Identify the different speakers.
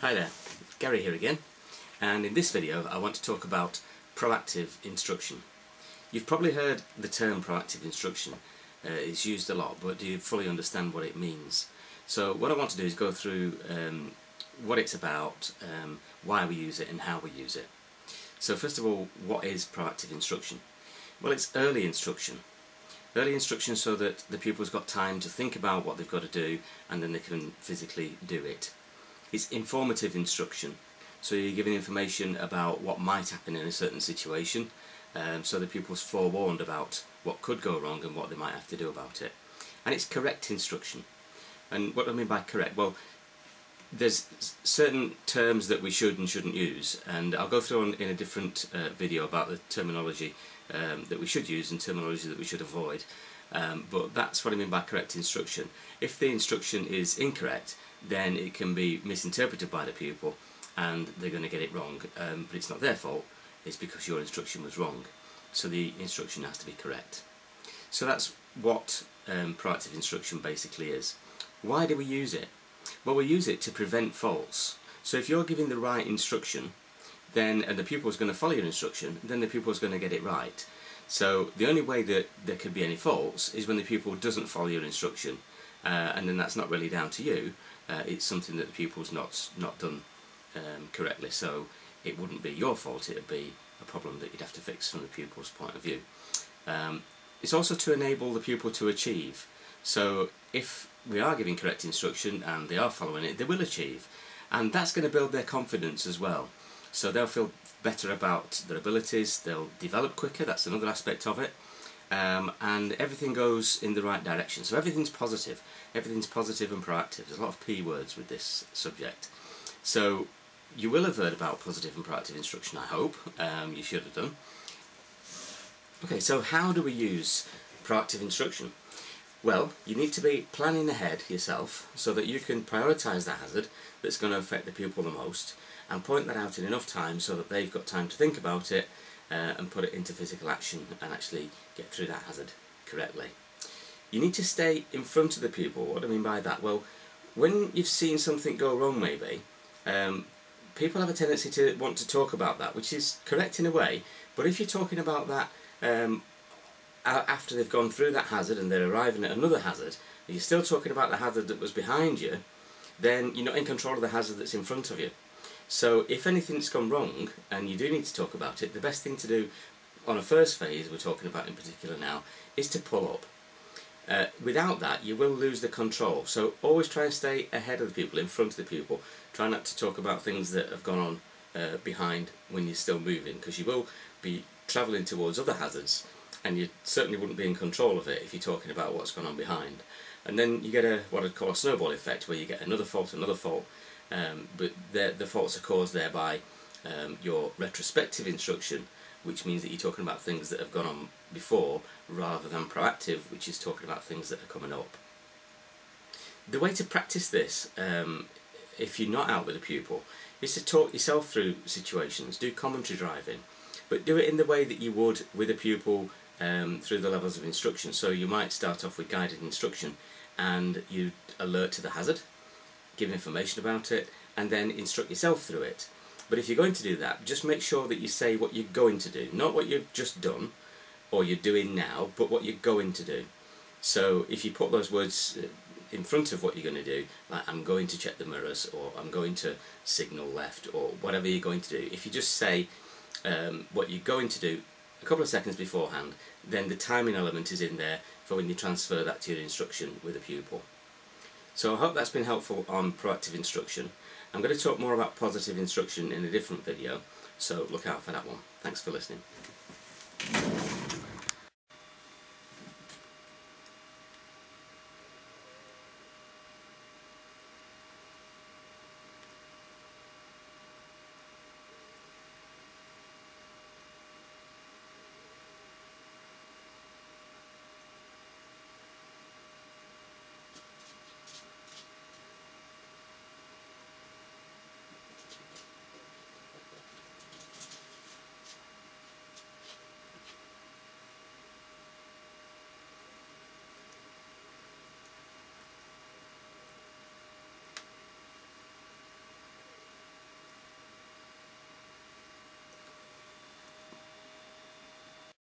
Speaker 1: Hi there, Gary here again, and in this video I want to talk about proactive instruction. You've probably heard the term proactive instruction. It's used a lot, but do you fully understand what it means? So what I want to do is go through what it's about, why we use it and how we use it. So first of all, what is proactive instruction? Well, it's early instruction. Early instruction so that the pupil's got time to think about what they've got to do and then they can physically do it. It's informative instruction, so you're giving information about what might happen in a certain situation, so the pupil's forewarned about what could go wrong and what they might have to do about it. And it's correct instruction. And what do I mean by correct? Well, there's certain terms that we should and shouldn't use, and I'll go through in a different video about the terminology that we should use and terminology that we should avoid. But that's what I mean by correct instruction. If the instruction is incorrect, then it can be misinterpreted by the pupil and they're going to get it wrong, but it's not their fault, it's because your instruction was wrong. So the instruction has to be correct. So that's what proactive instruction basically is. Why do we use it? Well, we use it to prevent faults. So if you're giving the right instruction, then and the pupil is going to follow your instruction, then the pupil is going to get it right. So the only way that there could be any faults is when the pupil doesn't follow your instruction, and then that's not really down to you. It's something that the pupil's not done correctly, so it wouldn't be your fault, it would be a problem that you'd have to fix from the pupil's point of view. It's also to enable the pupil to achieve. So if we are giving correct instruction and they are following it, they will achieve, and that's going to build their confidence as well. So they'll feel better about their abilities, they'll develop quicker, that's another aspect of it, and everything goes in the right direction. So everything's positive and proactive. There's a lot of P words with this subject. So you will have heard about positive and proactive instruction, I hope. You should have done. Okay, so how do we use proactive instruction? Well, you need to be planning ahead yourself so that you can prioritise the hazard that's going to affect the pupil the most and point that out in enough time so that they've got time to think about it and put it into physical action and actually get through that hazard correctly. You need to stay in front of the pupil. What do I mean by that? Well, when you've seen something go wrong maybe, people have a tendency to want to talk about that, which is correct in a way, but if you're talking about that after they've gone through that hazard and they're arriving at another hazard, and you're still talking about the hazard that was behind you, then you're not in control of the hazard that's in front of you. So if anything's gone wrong and you do need to talk about it, the best thing to do on a first phase, we're talking about in particular now, is to pull up. Without that, you will lose the control. So always try and stay ahead of the pupil, in front of the pupil. Try not to talk about things that have gone on behind when you're still moving, because you will be travelling towards other hazards and you certainly wouldn't be in control of it if you're talking about what's gone on behind. And then you get what I'd call a snowball effect, where you get another fault, but the faults are caused there by your retrospective instruction, which means that you're talking about things that have gone on before, rather than proactive, which is talking about things that are coming up. The way to practice this, if you're not out with a pupil, is to talk yourself through situations, do commentary driving, but do it in the way that you would with a pupil through the levels of instruction. So you might start off with guided instruction and you alert to the hazard, give information about it, and then instruct yourself through it. But if you're going to do that, just make sure that you say what you're going to do, not what you've just done or you're doing now, but what you're going to do. So if you put those words in front of what you're going to do, like I'm going to check the mirrors, or I'm going to signal left, or whatever you're going to do, if you just say what you're going to do a couple of seconds beforehand, then the timing element is in there for when you transfer that to your instruction with a pupil. So I hope that's been helpful on proactive instruction. I'm going to talk more about positive instruction in a different video, so look out for that one. Thanks for listening.